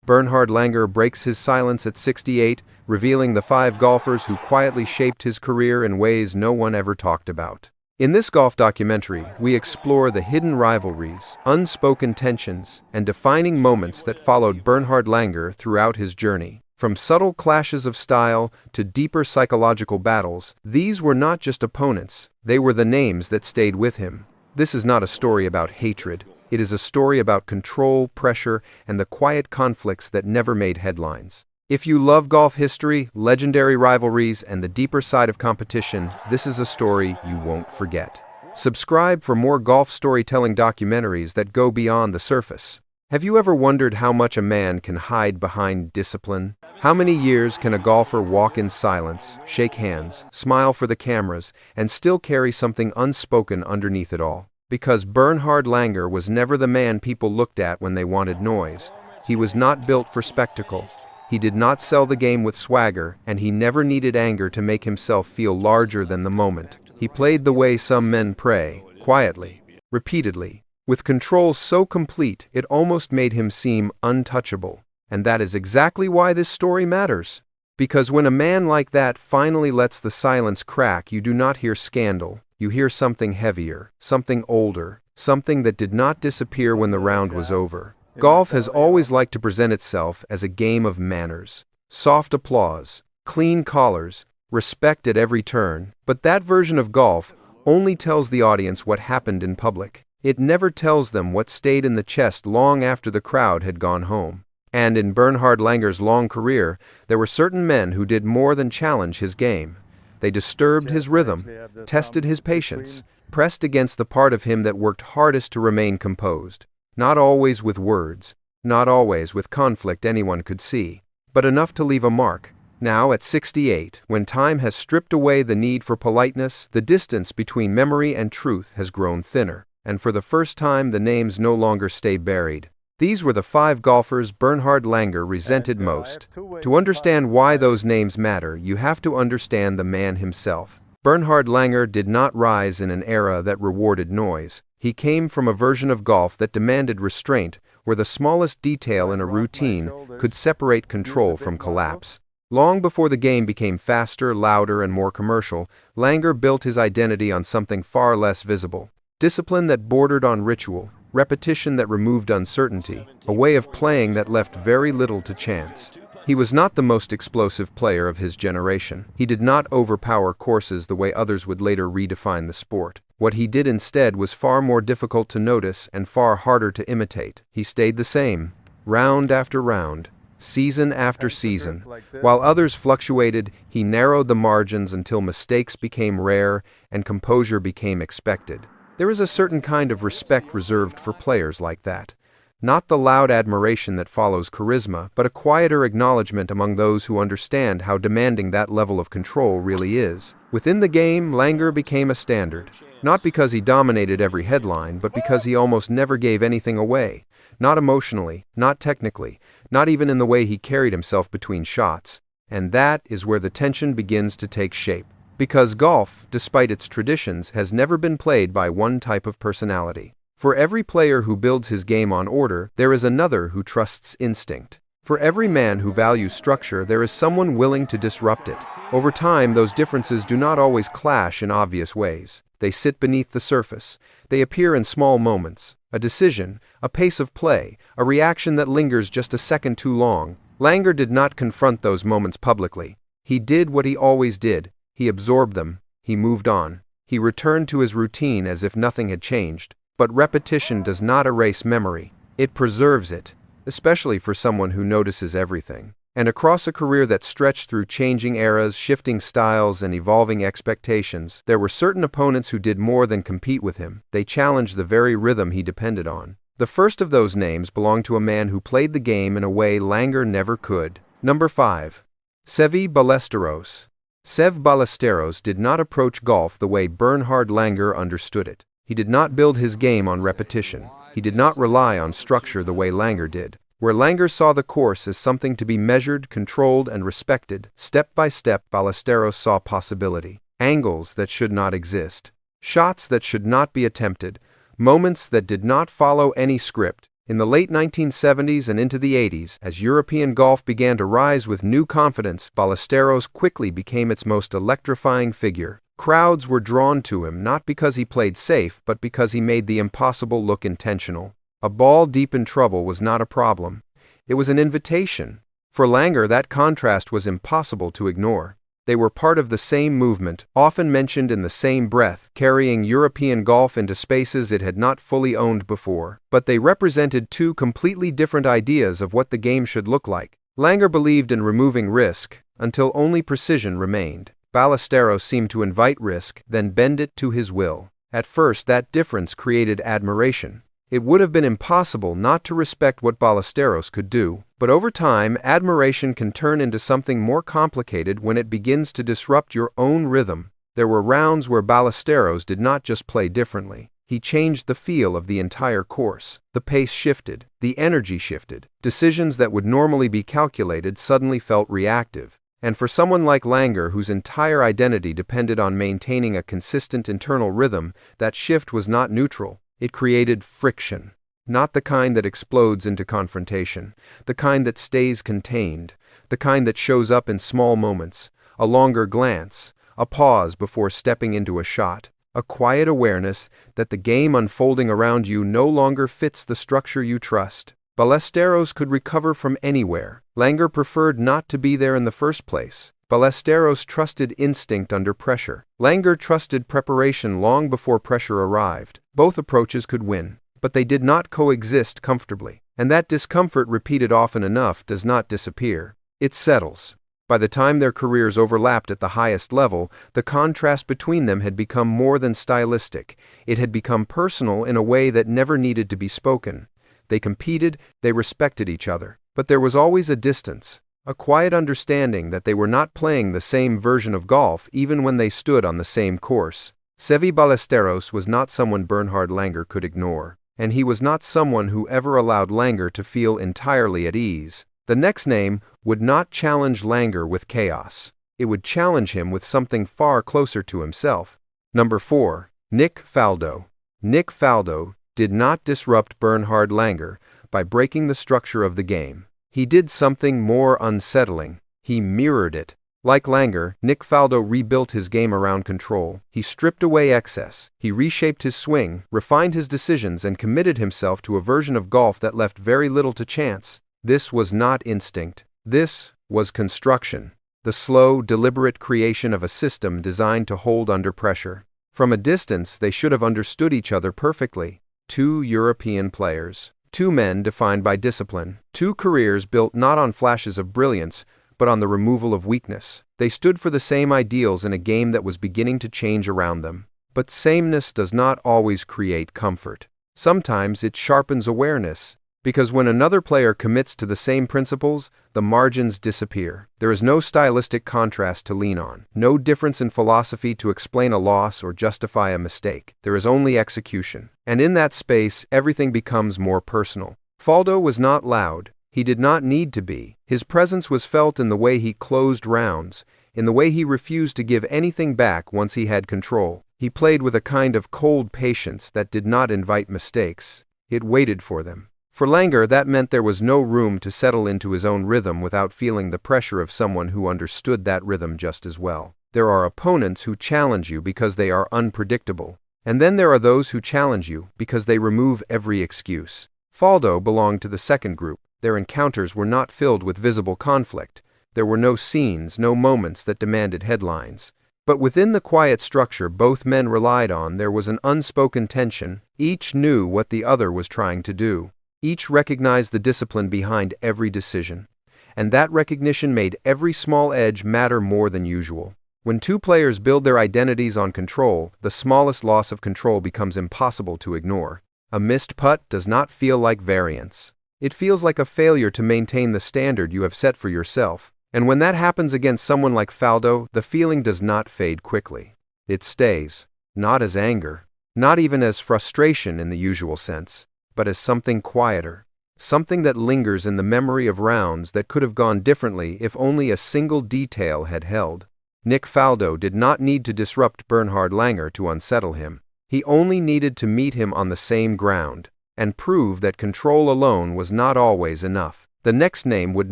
Bernhard Langer breaks his silence at 68, revealing the 5 golfers who quietly shaped his career in ways no one ever talked about. In this golf documentary, we explore the hidden rivalries, unspoken tensions, and defining moments that followed Bernhard Langer throughout his journey. From subtle clashes of style to deeper psychological battles, these were not just opponents, they were the names that stayed with him. This is not a story about hatred. It is a story about control, pressure, and the quiet conflicts that never made headlines. If you love golf history, legendary rivalries, and the deeper side of competition, this is a story you won't forget. Subscribe for more golf storytelling documentaries that go beyond the surface. Have you ever wondered how much a man can hide behind discipline? How many years can a golfer walk in silence, shake hands, smile for the cameras, and still carry something unspoken underneath it all? Because Bernhard Langer was never the man people looked at when they wanted noise. He was not built for spectacle. He did not sell the game with swagger, and he never needed anger to make himself feel larger than the moment. He played the way some men pray, quietly, repeatedly, with control so complete it almost made him seem untouchable. And that is exactly why this story matters. Because when a man like that finally lets the silence crack, you do not hear scandal. You hear something heavier, something older, something that did not disappear when the round was over. Golf has always liked to present itself as a game of manners. Soft applause, clean collars, respect at every turn. But that version of golf only tells the audience what happened in public. It never tells them what stayed in the chest long after the crowd had gone home. And in Bernhard Langer's long career, there were certain men who did more than challenge his game. They disturbed his rhythm, tested his patience, pressed against the part of him that worked hardest to remain composed. Not always with words, not always with conflict anyone could see, but enough to leave a mark. Now, at 68, when time has stripped away the need for politeness, the distance between memory and truth has grown thinner, and for the first time the names no longer stay buried. These were the 5 golfers Bernhard Langer resented most. To understand why those names matter, you have to understand the man himself. Bernhard Langer did not rise in an era that rewarded noise. He came from a version of golf that demanded restraint, where the smallest detail in a routine could separate control from collapse. Long before the game became faster, louder, and more commercial, Langer built his identity on something far less visible. Discipline that bordered on ritual, repetition that removed uncertainty, a way of playing that left very little to chance. He was not the most explosive player of his generation. He did not overpower courses the way others would later redefine the sport. What he did instead was far more difficult to notice and far harder to imitate. He stayed the same, round after round, season after season. While others fluctuated, he narrowed the margins until mistakes became rare and composure became expected. There is a certain kind of respect reserved for players like that. Not the loud admiration that follows charisma, but a quieter acknowledgement among those who understand how demanding that level of control really is. Within the game, Langer became a standard. Not because he dominated every headline, but because he almost never gave anything away. Not emotionally, not technically, not even in the way he carried himself between shots. And that is where the tension begins to take shape. Because golf, despite its traditions, has never been played by one type of personality. For every player who builds his game on order, there is another who trusts instinct. For every man who values structure, there is someone willing to disrupt it. Over time, those differences do not always clash in obvious ways. They sit beneath the surface. They appear in small moments. A decision, a pace of play, a reaction that lingers just a second too long. Langer did not confront those moments publicly. He did what he always did. He absorbed them. He moved on. He returned to his routine as if nothing had changed. But repetition does not erase memory. It preserves it, especially for someone who notices everything. And across a career that stretched through changing eras, shifting styles, and evolving expectations, there were certain opponents who did more than compete with him. They challenged the very rhythm he depended on. The first of those names belonged to a man who played the game in a way Langer never could. Number 5. Seve Ballesteros. Seve Ballesteros did not approach golf the way Bernhard Langer understood it. He did not build his game on repetition. He did not rely on structure the way Langer did. Where Langer saw the course as something to be measured, controlled, and respected, step by step Ballesteros saw possibility. Angles that should not exist. Shots that should not be attempted. Moments that did not follow any script. In the late 1970s and into the 80s, as European golf began to rise with new confidence, Ballesteros quickly became its most electrifying figure. Crowds were drawn to him not because he played safe, but because he made the impossible look intentional. A ball deep in trouble was not a problem. It was an invitation. For Langer, that contrast was impossible to ignore. They were part of the same movement, often mentioned in the same breath, carrying European golf into spaces it had not fully owned before. But they represented two completely different ideas of what the game should look like. Langer believed in removing risk, until only precision remained. Ballesteros seemed to invite risk, then bend it to his will. At first, that difference created admiration. It would have been impossible not to respect what Ballesteros could do, but over time, admiration can turn into something more complicated when it begins to disrupt your own rhythm. There were rounds where Ballesteros did not just play differently. He changed the feel of the entire course. The pace shifted, the energy shifted. Decisions that would normally be calculated suddenly felt reactive. And for someone like Langer, whose entire identity depended on maintaining a consistent internal rhythm, that shift was not neutral. It created friction. Not the kind that explodes into confrontation, the kind that stays contained, the kind that shows up in small moments, a longer glance, a pause before stepping into a shot, a quiet awareness that the game unfolding around you no longer fits the structure you trust. Ballesteros could recover from anywhere. Langer preferred not to be there in the first place. Ballesteros trusted instinct under pressure. Langer trusted preparation long before pressure arrived. Both approaches could win, but they did not coexist comfortably. And that discomfort, repeated often enough, does not disappear. It settles. By the time their careers overlapped at the highest level, the contrast between them had become more than stylistic. It had become personal in a way that never needed to be spoken. They competed, they respected each other. But there was always a distance, a quiet understanding that they were not playing the same version of golf even when they stood on the same course. Seve Ballesteros was not someone Bernhard Langer could ignore, and he was not someone who ever allowed Langer to feel entirely at ease. The next name would not challenge Langer with chaos. It would challenge him with something far closer to himself. Number 4. Nick Faldo. Nick Faldo did not disrupt Bernhard Langer by breaking the structure of the game. He did something more unsettling. He mirrored it. Like Langer, Nick Faldo rebuilt his game around control. He stripped away excess. He reshaped his swing, refined his decisions, and committed himself to a version of golf that left very little to chance. This was not instinct. This was construction. The slow, deliberate creation of a system designed to hold under pressure. From a distance, they should have understood each other perfectly. Two European players. Two men defined by discipline. Two careers built not on flashes of brilliance, but on the removal of weakness. They stood for the same ideals in a game that was beginning to change around them. But sameness does not always create comfort. Sometimes it sharpens awareness, because when another player commits to the same principles, the margins disappear. There is no stylistic contrast to lean on, no difference in philosophy to explain a loss or justify a mistake. There is only execution. And in that space, everything becomes more personal. Faldo was not loud. He did not need to be. His presence was felt in the way he closed rounds, in the way he refused to give anything back once he had control. He played with a kind of cold patience that did not invite mistakes. It waited for them. For Langer, that meant there was no room to settle into his own rhythm without feeling the pressure of someone who understood that rhythm just as well. There are opponents who challenge you because they are unpredictable. And then there are those who challenge you because they remove every excuse. Faldo belonged to the second group. Their encounters were not filled with visible conflict. There were no scenes, no moments that demanded headlines. But within the quiet structure both men relied on, there was an unspoken tension. Each knew what the other was trying to do. Each recognized the discipline behind every decision. And that recognition made every small edge matter more than usual. When two players build their identities on control, the smallest loss of control becomes impossible to ignore. A missed putt does not feel like variance. It feels like a failure to maintain the standard you have set for yourself. And when that happens against someone like Faldo, the feeling does not fade quickly. It stays, not as anger, not even as frustration in the usual sense, but as something quieter, something that lingers in the memory of rounds that could have gone differently if only a single detail had held. Nick Faldo did not need to disrupt Bernhard Langer to unsettle him. He only needed to meet him on the same ground. and prove that control alone was not always enough. The next name would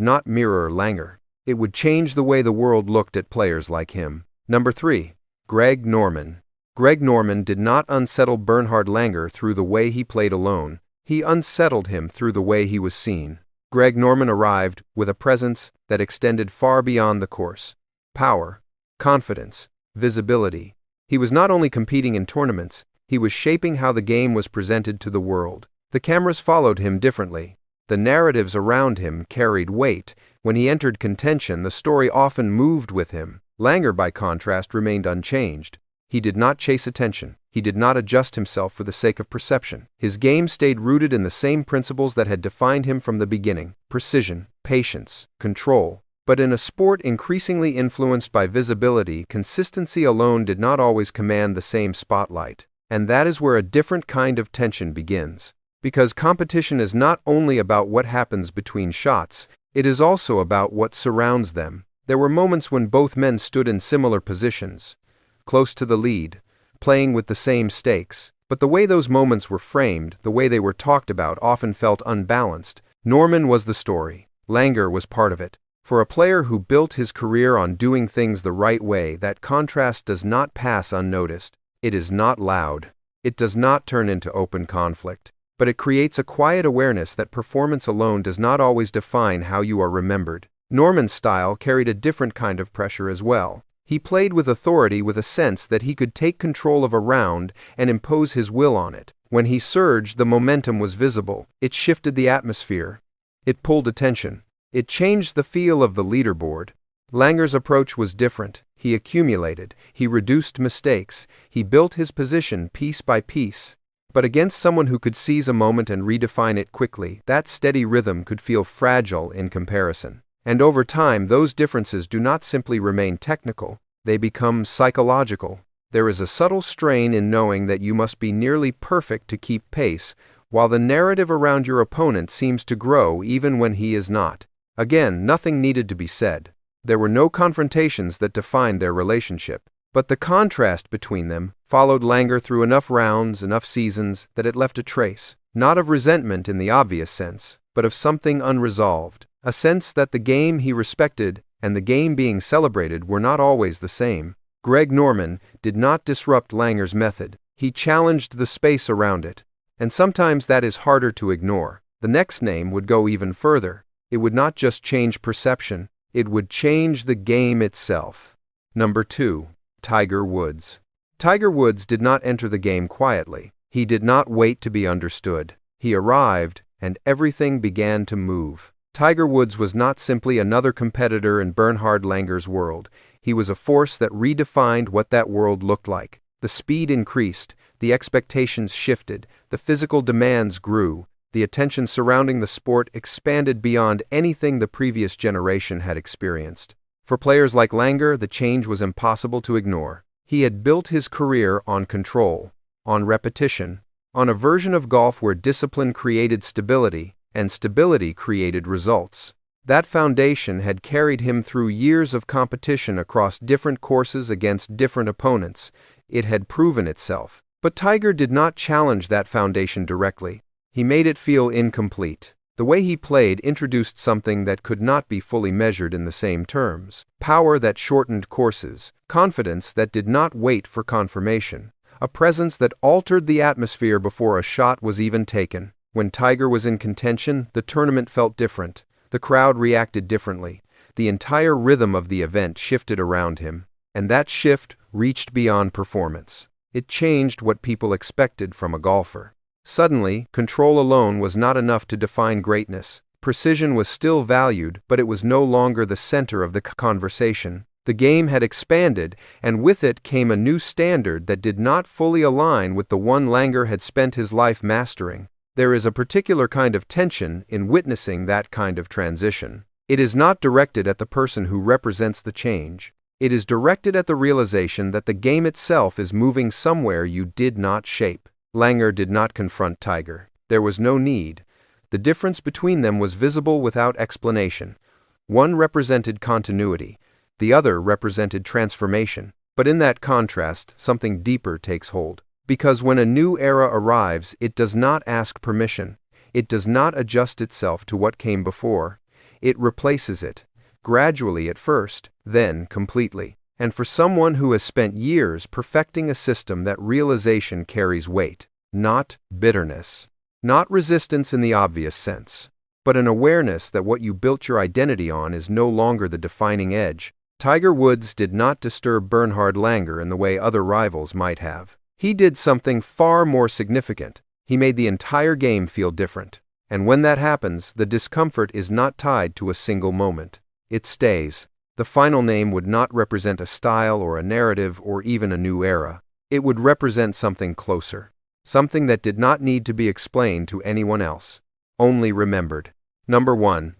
not mirror Langer. It would change the way the world looked at players like him. Number 3. Greg Norman. Greg Norman did not unsettle Bernhard Langer through the way he played alone. He unsettled him through the way he was seen. Greg Norman arrived with a presence that extended far beyond the course. Power, confidence, visibility. He was not only competing in tournaments, he was shaping how the game was presented to the world. The cameras followed him differently. The narratives around him carried weight. When he entered contention, the story often moved with him. Langer, by contrast, remained unchanged. He did not chase attention. He did not adjust himself for the sake of perception. His game stayed rooted in the same principles that had defined him from the beginning: precision, patience, control. But in a sport increasingly influenced by visibility, consistency alone did not always command the same spotlight. And that is where a different kind of tension begins. Because competition is not only about what happens between shots, it is also about what surrounds them. There were moments when both men stood in similar positions, close to the lead, playing with the same stakes. But the way those moments were framed, the way they were talked about, often felt unbalanced. Norman was the story. Langer was part of it. For a player who built his career on doing things the right way, that contrast does not pass unnoticed. It is not loud. It does not turn into open conflict. But it creates a quiet awareness that performance alone does not always define how you are remembered. Norman's style carried a different kind of pressure as well. He played with authority, with a sense that he could take control of a round and impose his will on it. When he surged, the momentum was visible. It shifted the atmosphere. It pulled attention. It changed the feel of the leaderboard. Langer's approach was different. He accumulated. He reduced mistakes. He built his position piece by piece. But against someone who could seize a moment and redefine it quickly, that steady rhythm could feel fragile in comparison. And over time, those differences do not simply remain technical, they become psychological. There is a subtle strain in knowing that you must be nearly perfect to keep pace, while the narrative around your opponent seems to grow even when he is not. Again, nothing needed to be said. There were no confrontations that defined their relationship. But the contrast between them followed Langer through enough rounds, enough seasons, that it left a trace, not of resentment in the obvious sense, but of something unresolved. A sense that the game he respected and the game being celebrated were not always the same. Greg Norman did not disrupt Langer's method. He challenged the space around it. And sometimes that is harder to ignore. The next name would go even further. It would not just change perception, it would change the game itself. Number 2. Tiger Woods. Tiger Woods did not enter the game quietly. He did not wait to be understood. He arrived, and everything began to move. Tiger Woods was not simply another competitor in Bernhard Langer's world. He was a force that redefined what that world looked like. The speed increased, the expectations shifted, the physical demands grew, the attention surrounding the sport expanded beyond anything the previous generation had experienced. For players like Langer, the change was impossible to ignore. He had built his career on control, on repetition, on a version of golf where discipline created stability, and stability created results. That foundation had carried him through years of competition across different courses against different opponents. It had proven itself. But Tiger did not challenge that foundation directly. He made it feel incomplete. The way he played introduced something that could not be fully measured in the same terms. Power that shortened courses, confidence that did not wait for confirmation, a presence that altered the atmosphere before a shot was even taken. When Tiger was in contention, the tournament felt different. The crowd reacted differently. The entire rhythm of the event shifted around him. And that shift reached beyond performance. It changed what people expected from a golfer. Suddenly, control alone was not enough to define greatness. Precision was still valued, but it was no longer the center of the conversation. The game had expanded, and with it came a new standard that did not fully align with the one Langer had spent his life mastering. There is a particular kind of tension in witnessing that kind of transition. It is not directed at the person who represents the change. It is directed at the realization that the game itself is moving somewhere you did not shape. Langer did not confront Tiger. There was no need. The difference between them was visible without explanation. One represented continuity. The other represented transformation. But in that contrast, something deeper takes hold. Because when a new era arrives, it does not ask permission. It does not adjust itself to what came before. It replaces it, gradually at first, then completely. And for someone who has spent years perfecting a system, that realization carries weight, not bitterness, not resistance in the obvious sense, but an awareness that what you built your identity on is no longer the defining edge. Tiger Woods did not disturb Bernhard Langer in the way other rivals might have. He did something far more significant. He made the entire game feel different. And when that happens, the discomfort is not tied to a single moment. It stays. The final name would not represent a style or a narrative or even a new era. It would represent something closer. Something that did not need to be explained to anyone else. Only remembered. Number 1.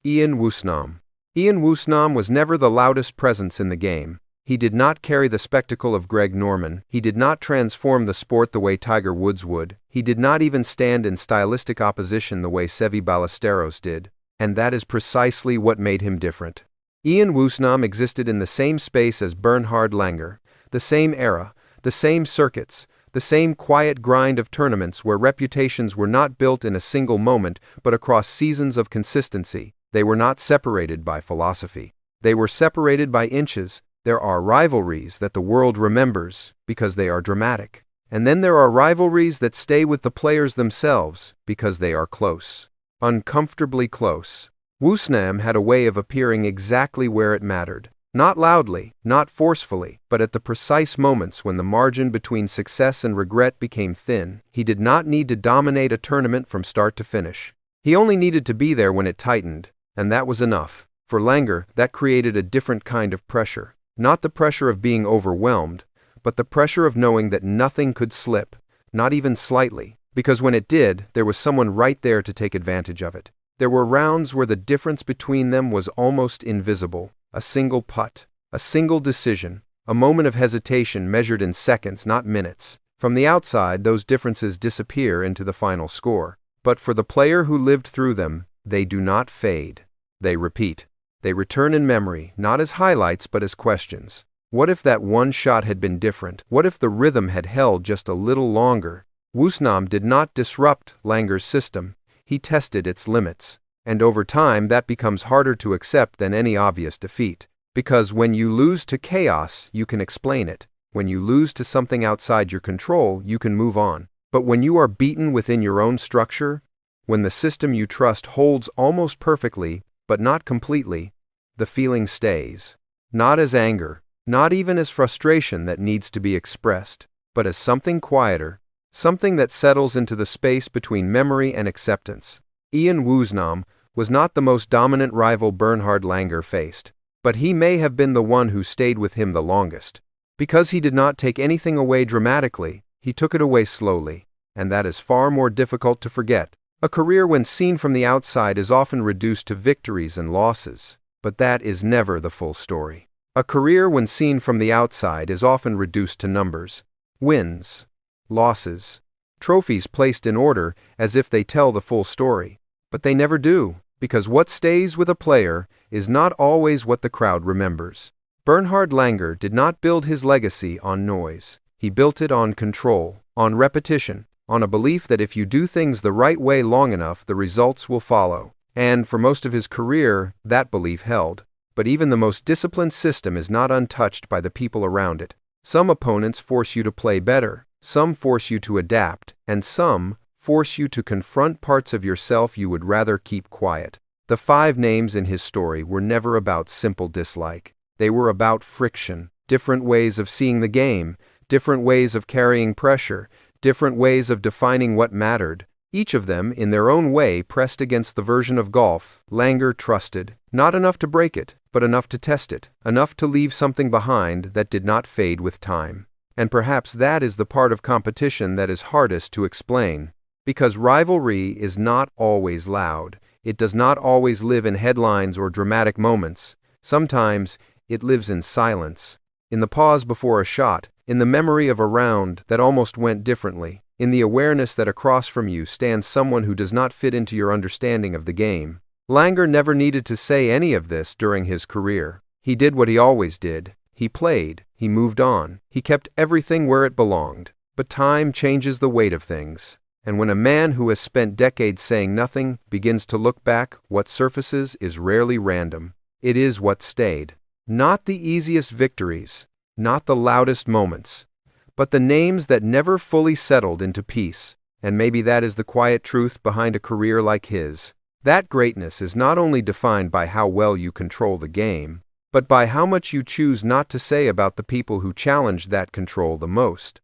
Woosnam. Woosnam was never the loudest presence in the game. He did not carry the spectacle of Greg Norman. He did not transform the sport the way Tiger Woods would. He did not even stand in stylistic opposition the way Seve Ballesteros did. And that is precisely what made him different. Woosnam existed in the same space as Bernhard Langer, the same era, the same circuits, the same quiet grind of tournaments where reputations were not built in a single moment but across seasons of consistency. They were not separated by philosophy. They were separated by inches. There are rivalries that the world remembers because they are dramatic. And then there are rivalries that stay with the players themselves because they are close. Uncomfortably close. Woosnam had a way of appearing exactly where it mattered. Not loudly, not forcefully, but at the precise moments when the margin between success and regret became thin. He did not need to dominate a tournament from start to finish. He only needed to be there when it tightened, and that was enough. For Langer, that created a different kind of pressure. Not the pressure of being overwhelmed, but the pressure of knowing that nothing could slip, not even slightly, because when it did, there was someone right there to take advantage of it. There were rounds where the difference between them was almost invisible. A single putt, a single decision, a moment of hesitation measured in seconds, not minutes. From the outside, those differences disappear into the final score. But for the player who lived through them, they do not fade. They repeat. They return in memory, not as highlights but as questions. What if that one shot had been different? What if the rhythm had held just a little longer? Woosnam did not disrupt Langer's system. He tested its limits. And over time, that becomes harder to accept than any obvious defeat. Because when you lose to chaos, you can explain it. When you lose to something outside your control, you can move on. But when you are beaten within your own structure, when the system you trust holds almost perfectly, but not completely, the feeling stays. Not as anger, not even as frustration that needs to be expressed, but as something quieter, something that settles into the space between memory and acceptance. Woosnam was not the most dominant rival Bernhard Langer faced, but he may have been the one who stayed with him the longest. Because he did not take anything away dramatically, he took it away slowly, and that is far more difficult to forget. A career when seen from the outside is often reduced to victories and losses, but that is never the full story. A career when seen from the outside is often reduced to numbers, wins, losses, trophies placed in order as if they tell the full story. But they never do, because what stays with a player is not always what the crowd remembers. Bernhard Langer did not build his legacy on noise. He built it on control, on repetition, on a belief that if you do things the right way long enough, the results will follow. And for most of his career, that belief held. But even the most disciplined system is not untouched by the people around it. Some opponents force you to play better, some force you to adapt, and some force you to confront parts of yourself you would rather keep quiet. The 5 names in his story were never about simple dislike. They were about friction, different ways of seeing the game, different ways of carrying pressure, different ways of defining what mattered. Each of them, in their own way, pressed against the version of golf Langer trusted, not enough to break it, but enough to test it, enough to leave something behind that did not fade with time. And perhaps that is the part of competition that is hardest to explain. Because rivalry is not always loud. It does not always live in headlines or dramatic moments. Sometimes it lives in silence, in the pause before a shot, in the memory of a round that almost went differently, in the awareness that across from you stands someone who does not fit into your understanding of the game. Langer never needed to say any of this during his career. He did what he always did. He played, he moved on, he kept everything where it belonged. But time changes the weight of things. And when a man who has spent decades saying nothing begins to look back, what surfaces is rarely random. It is what stayed. Not the easiest victories, not the loudest moments, but the names that never fully settled into peace. And maybe that is the quiet truth behind a career like his. That greatness is not only defined by how well you control the game, but by how much you choose not to say about the people who challenge that control the most.